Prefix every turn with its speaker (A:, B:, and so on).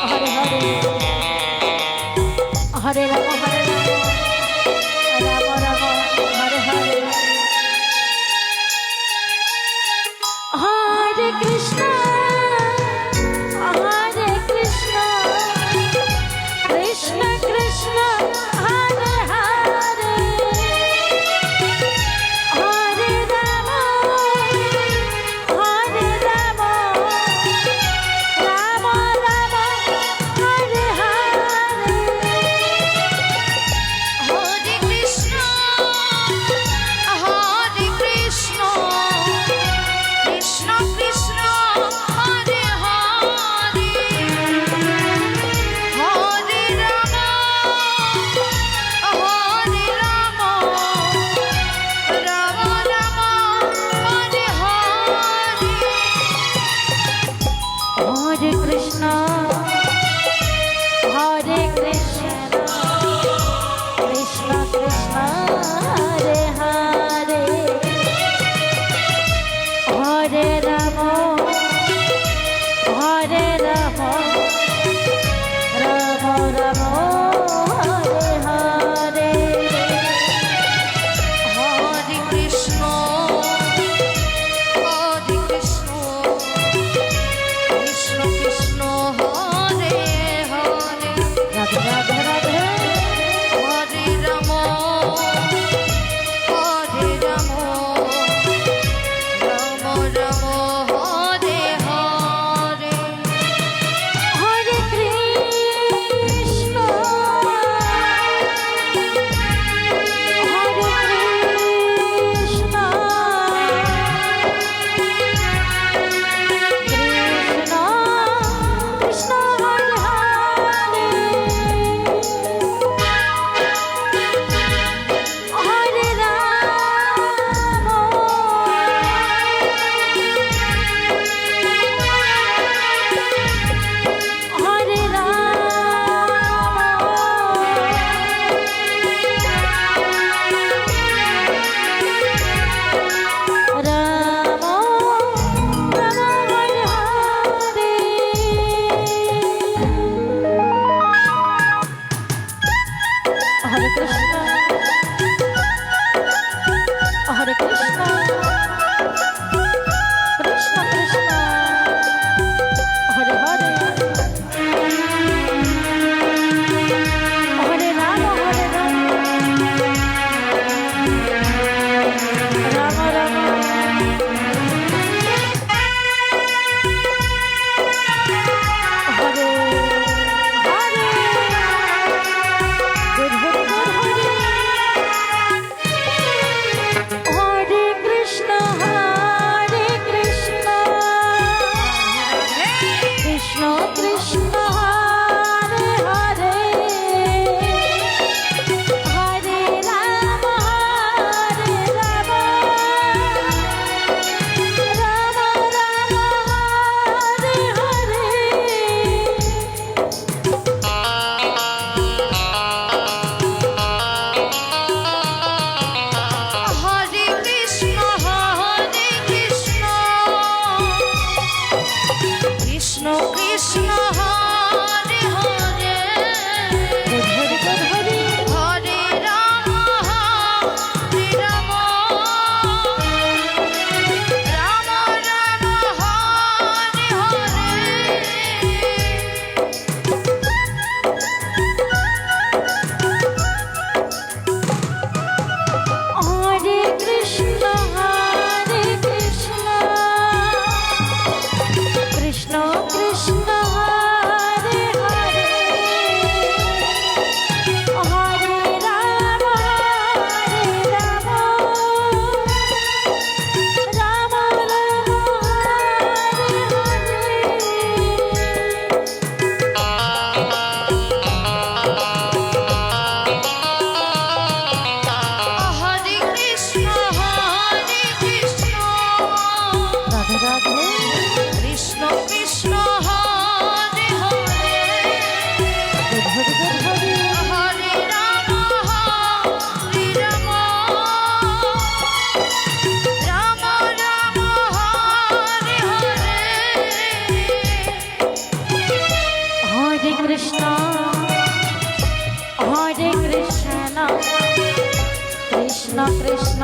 A: Hare Hare Hare Ram Ram Ram Hare Hare Hare Krishna Hare Krishna Krishna Krishna Hare Hare Hare Ram Ram Ram Hare Hare
B: Hare Krishna Krishna Krishna Hare Hare Hare Ram Ram Ram Hare Hare
A: Hare Krishna Hare Krishna Krishna Krishna Hare Hare Hare Ram Ram Ram Hare Hare
B: Hare Krishna Krishna Krishna Hare Hare
A: Radhe Radhe Radhe
B: Hare Ram Ram Ram Hare Hare
A: Hare Krishna Krishna Krishna Hare Hare Hare Ram Hare Ram Hare Hare Hare Krishna Hare Krishna Krishna Krishna Hare Hare Hare Ram Ram Ram Hare Hare good Hare good Hare Hare Krishna Krishna Krishna Hare Hare Hare Ram Ram Ram Hare Hare
B: Hare Krishna Krishna Krishna Hare Hare
A: Hare Hare
B: Hare Ram Ram Ram Hare Hare
A: Hare Krishna Krishna Krishna Krishna Krishna Krishna